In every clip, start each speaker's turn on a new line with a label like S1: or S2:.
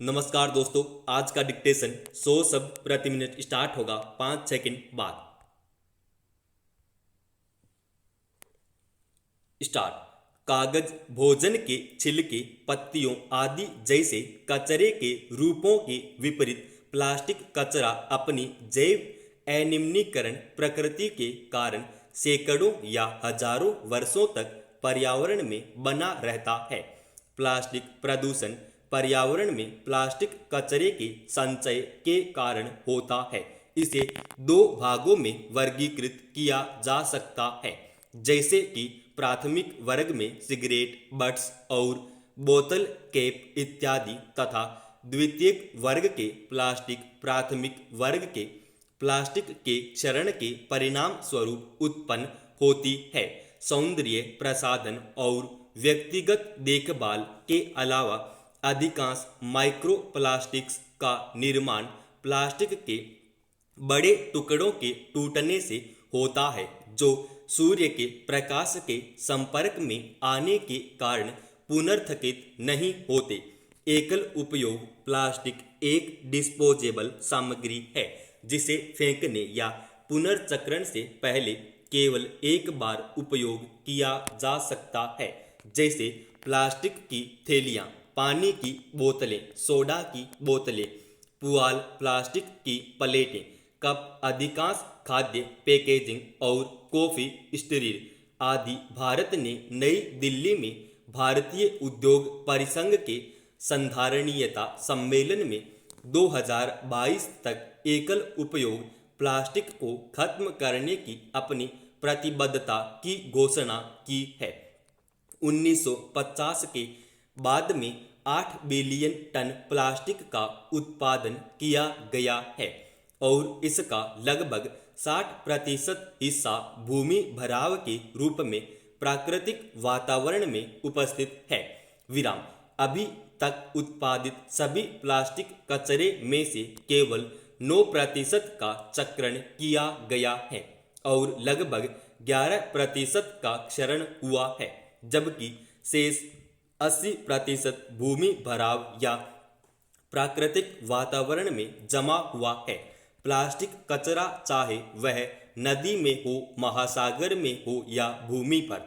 S1: नमस्कार दोस्तों, आज का डिक्टेशन 100 शब्द प्रति मिनट स्टार्ट होगा 5 सेकंड बाद। स्टार्ट। कागज, भोजन के छिलके, पत्तियों आदि जैसे कचरे के रूपों के विपरीत प्लास्टिक कचरा अपनी जैव अनिम्नीकरण प्रकृति के कारण सैकड़ों या हजारों वर्षों तक पर्यावरण में बना रहता है। प्लास्टिक प्रदूषण पर्यावरण में प्लास्टिक कचरे के संचय के कारण होता है। इसे दो भागों में वर्गीकृत किया जा सकता है, जैसे कि प्राथमिक वर्ग में सिगरेट बट्स और बोतल कैप इत्यादि, तथा द्वितीयक वर्ग के प्लास्टिक प्राथमिक वर्ग के प्लास्टिक के क्षरण के परिणाम स्वरूप उत्पन्न होती है। सौंदर्य प्रसाधन और व्यक्तिगत देखभाल के अलावा अधिकांश माइक्रो प्लास्टिक्स का निर्माण प्लास्टिक के बड़े टुकड़ों के टूटने से होता है, जो सूर्य के प्रकाश के संपर्क में आने के कारण पुनर्स्थकित नहीं होते। एकल उपयोग प्लास्टिक एक डिस्पोजेबल सामग्री है जिसे फेंकने या पुनर्चक्रण से पहले केवल एक बार उपयोग किया जा सकता है, जैसे प्लास्टिक की थैलियाँ, पानी की बोतलें, सोडा की बोतलें, पुआल, प्लास्टिक की प्लेटें, कप, अधिकांश खाद्य पैकेजिंग और कॉफी स्टीरिल आदि। भारत ने नई दिल्ली में भारतीय उद्योग परिसंघ के संधारणीयता सम्मेलन में 2022 तक एकल उपयोग प्लास्टिक को खत्म करने की अपनी प्रतिबद्धता की घोषणा की है। 1950 के बाद में 8 बिलियन टन प्लास्टिक का उत्पादन किया गया है और इसका लगभग 60% हिस्सा भूमि भराव के रूप में प्राकृतिक वातावरण में उपस्थित है। विराम। अभी तक उत्पादित सभी प्लास्टिक कचरे में से केवल 9% का चक्रण किया गया है और लगभग 11% का क्षरण हुआ है, जबकि शेष 80% भूमि भराव या प्राकृतिक वातावरण में जमा हुआ है। प्लास्टिक कचरा चाहे वह नदी में हो, महासागर में हो या भूमि पर,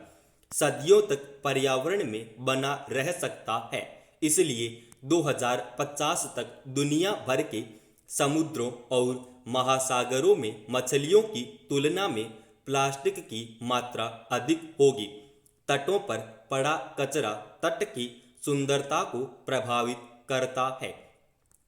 S1: सदियों तक पर्यावरण में बना रह सकता है। इसलिए 2050 तक दुनिया भर के समुद्रों और महासागरों में मछलियों की तुलना में प्लास्टिक की मात्रा अधिक होगी। तटों पर पड़ा कचरा तट की सुंदरता को प्रभावित करता है,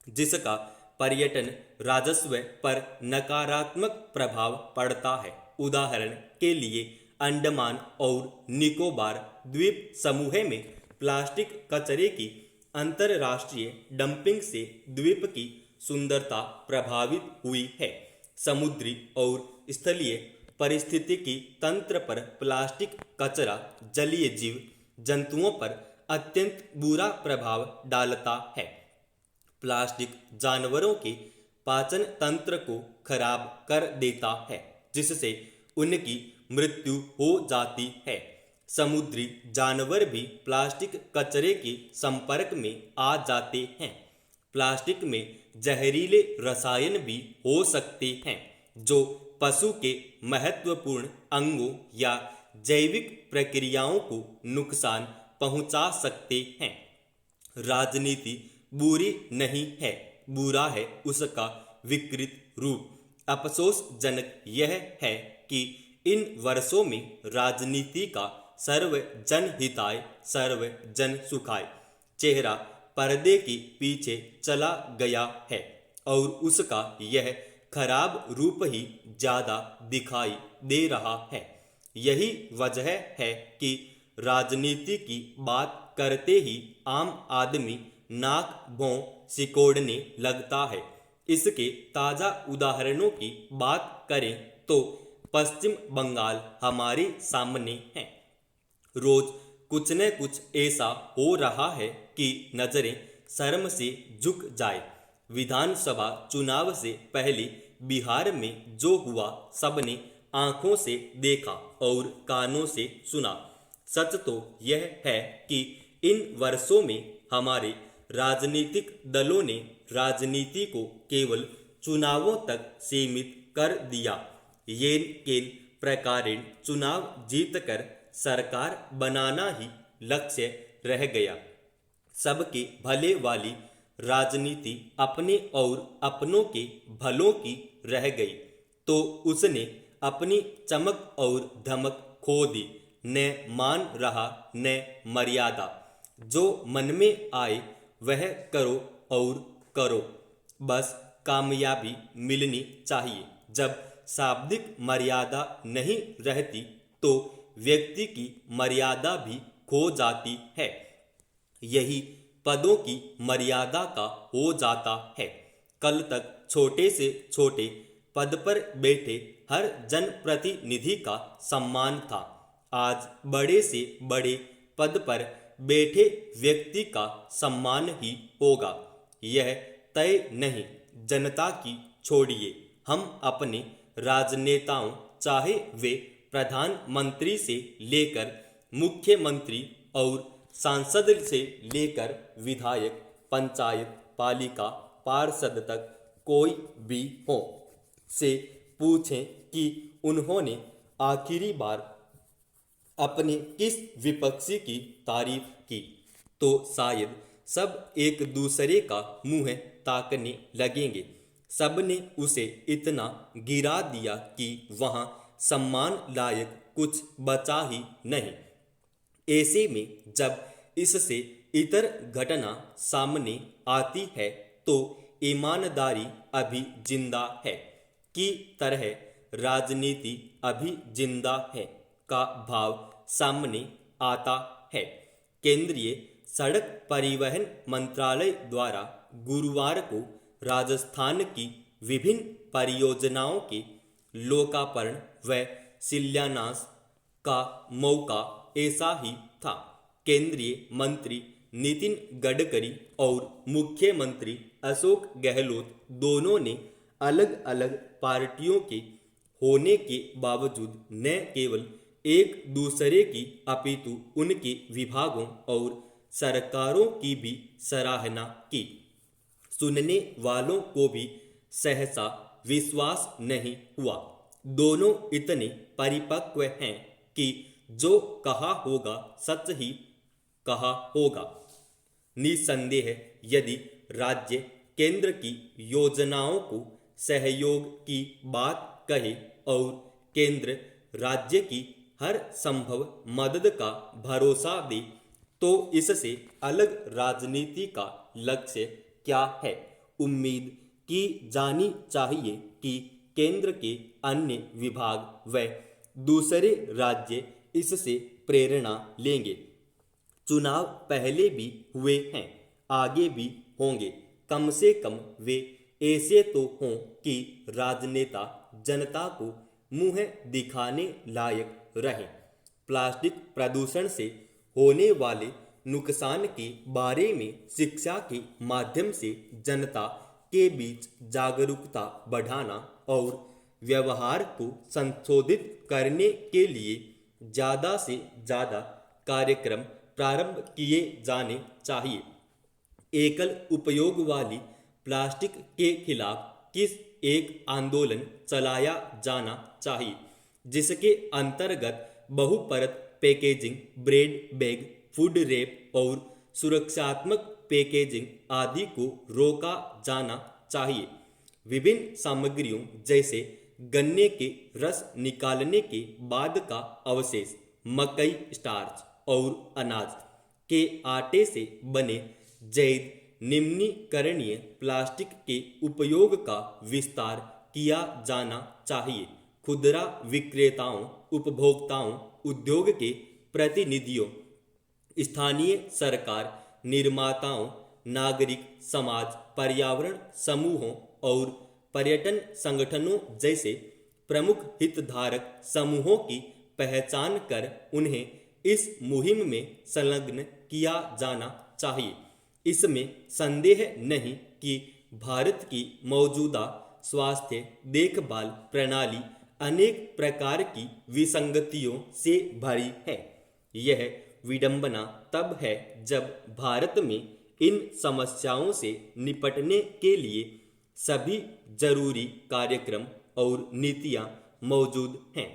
S1: जिसका पर्यटन राजस्व पर नकारात्मक प्रभाव पड़ता है। उदाहरण के लिए, अंडमान और निकोबार द्वीप समूह में प्लास्टिक कचरे की अंतरराष्ट्रीय डंपिंग से द्वीप की सुंदरता प्रभावित हुई है। समुद्री और स्थलीय पारिस्थितिकी तंत्र पर प्लास्टिक कचरा जलीय जीव जंतुओं पर अत्यंत बुरा प्रभाव डालता है। प्लास्टिक जानवरों के पाचन तंत्र को खराब कर देता है, जिससे उनकी मृत्यु हो जाती है। समुद्री जानवर भी प्लास्टिक कचरे के संपर्क में आ जाते हैं। प्लास्टिक में जहरीले रसायन भी हो सकते हैं, जो पशु के महत्वपूर्ण अंगों या जैविक प्रक्रियाओं को नुकसान पहुंचा सकते हैं। राजनीति बुरी नहीं है, बुरा है उसका विकृत रूप। अफसोसजनक यह है कि इन वर्षों में राजनीति का सर्व जन हिताय सर्व जन सुखाय चेहरा पर्दे के पीछे चला गया है और उसका यह खराब रूप ही ज्यादा दिखाई दे रहा है। यही वजह है कि राजनीति की बात करते ही आम आदमी नाक भौं सिकोड़ने लगता है। इसके ताजा उदाहरणों की बात करें तो पश्चिम बंगाल हमारे सामने है। रोज कुछ न कुछ ऐसा हो रहा है कि नजरें शर्म से झुक जाए। विधानसभा चुनाव से पहले बिहार में जो हुआ सबने आंखों से देखा और कानों से सुना। सच तो यह है कि इन वर्षों में हमारे राजनीतिक दलों ने राजनीति को केवल चुनावों तक सीमित कर दिया। येन केन प्रकारेण चुनाव जीतकर सरकार बनाना ही लक्ष्य रह गया। सबके भले वाली राजनीति अपने और अपनों के भलों की रह गई तो उसने अपनी चमक और धमक खो दी। न मान रहा न मर्यादा। जो मन में आए वह करो और करो, बस कामयाबी मिलनी चाहिए। जब शाब्दिक मर्यादा नहीं रहती तो व्यक्ति की मर्यादा भी खो जाती है। यही पदों की मर्यादा का हो जाता है। कल तक छोटे से छोटे पद पर बैठे हर जनप्रतिनिधि का सम्मान था। आज बड़े से बड़े पद पर बैठे व्यक्ति का सम्मान ही होगा। यह तय नहीं जनता की छोड़िए, हम अपने राजनेताओं चाहे वे प्रधानमंत्री से लेकर मुख्यमंत्री और सांसद से लेकर विधायक, पंचायत, पालिका, पार्षद तक कोई भी हो, से पूछें कि उन्होंने आखिरी बार अपने किस विपक्षी की तारीफ की, तो शायद सब एक दूसरे का मुंह ताकने लगेंगे। सबने उसे इतना गिरा दिया कि वहां सम्मान लायक कुछ बचा ही नहीं। ऐसे में जब इससे इतर घटना सामने आती है तो ईमानदारी अभी जिंदा है की तरह राजनीति अभी जिंदा है का भाव सामने आता है। केंद्रीय सड़क परिवहन मंत्रालय द्वारा गुरुवार को राजस्थान की विभिन्न परियोजनाओं के लोकार्पण व शिलान्यास का मौका ऐसा ही था। केंद्रीय मंत्री नितिन गडकरी और मुख्यमंत्री अशोक गहलोत दोनों ने अलग अलग पार्टियों के होने के बावजूद न केवल एक दूसरे की अपितु उनके विभागों और सरकारों की भी सराहना की। सुनने वालों को भी सहसा विश्वास नहीं हुआ। दोनों इतने परिपक्व हैं कि जो कहा होगा सच ही कहा होगा। निसंदेह यदि राज्य केंद्र की योजनाओं को सहयोग की बात कहे और केंद्र राज्य की हर संभव मदद का भरोसा दे तो इससे अलग राजनीति का लक्ष्य क्या है। उम्मीद की जानी चाहिए कि केंद्र के अन्य विभाग व दूसरे राज्य इससे प्रेरणा लेंगे। चुनाव पहले भी हुए हैं, आगे भी होंगे। कम से कम वे ऐसे तो हों कि राजनेता जनता को मुंह दिखाने लायक रहें। प्लास्टिक प्रदूषण से होने वाले नुकसान के बारे में शिक्षा के माध्यम से जनता के बीच जागरूकता बढ़ाना और व्यवहार को संशोधित करने के लिए ज़्यादा से ज़्यादा कार्यक्रम प्रारंभ किए जाने चाहिए। एकल उपयोग वाली प्लास्टिक के खिलाफ किस एक आंदोलन चलाया जाना चाहिए जिसके अंतर्गत बहुपरत packaging, bread bag, food wrap और सुरक्षात्मक पैकेजिंग आदि को रोका जाना चाहिए। विभिन्न सामग्रियों जैसे गन्ने के रस निकालने के बाद का अवशेष, मकई स्टार्च और अनाज के आटे से बने जैद निम्नीकरणीय प्लास्टिक के उपयोग का विस्तार किया जाना चाहिए। खुदरा विक्रेताओं, उपभोक्ताओं, उद्योग के प्रतिनिधियों, स्थानीय सरकार, निर्माताओं, नागरिक समाज, पर्यावरण समूहों और पर्यटन संगठनों जैसे प्रमुख हितधारक समूहों की पहचान कर उन्हें इस मुहिम में संलग्न किया जाना चाहिए। इसमें संदेह नहीं कि भारत की मौजूदा स्वास्थ्य देखभाल प्रणाली अनेक प्रकार की विसंगतियों से भरी है। यह विडंबना तब है जब भारत में इन समस्याओं से निपटने के लिए सभी जरूरी कार्यक्रम और नीतियां मौजूद हैं।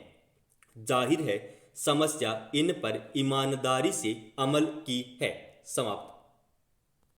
S1: जाहिर है समस्या इन पर ईमानदारी से अमल की है। समाप्त।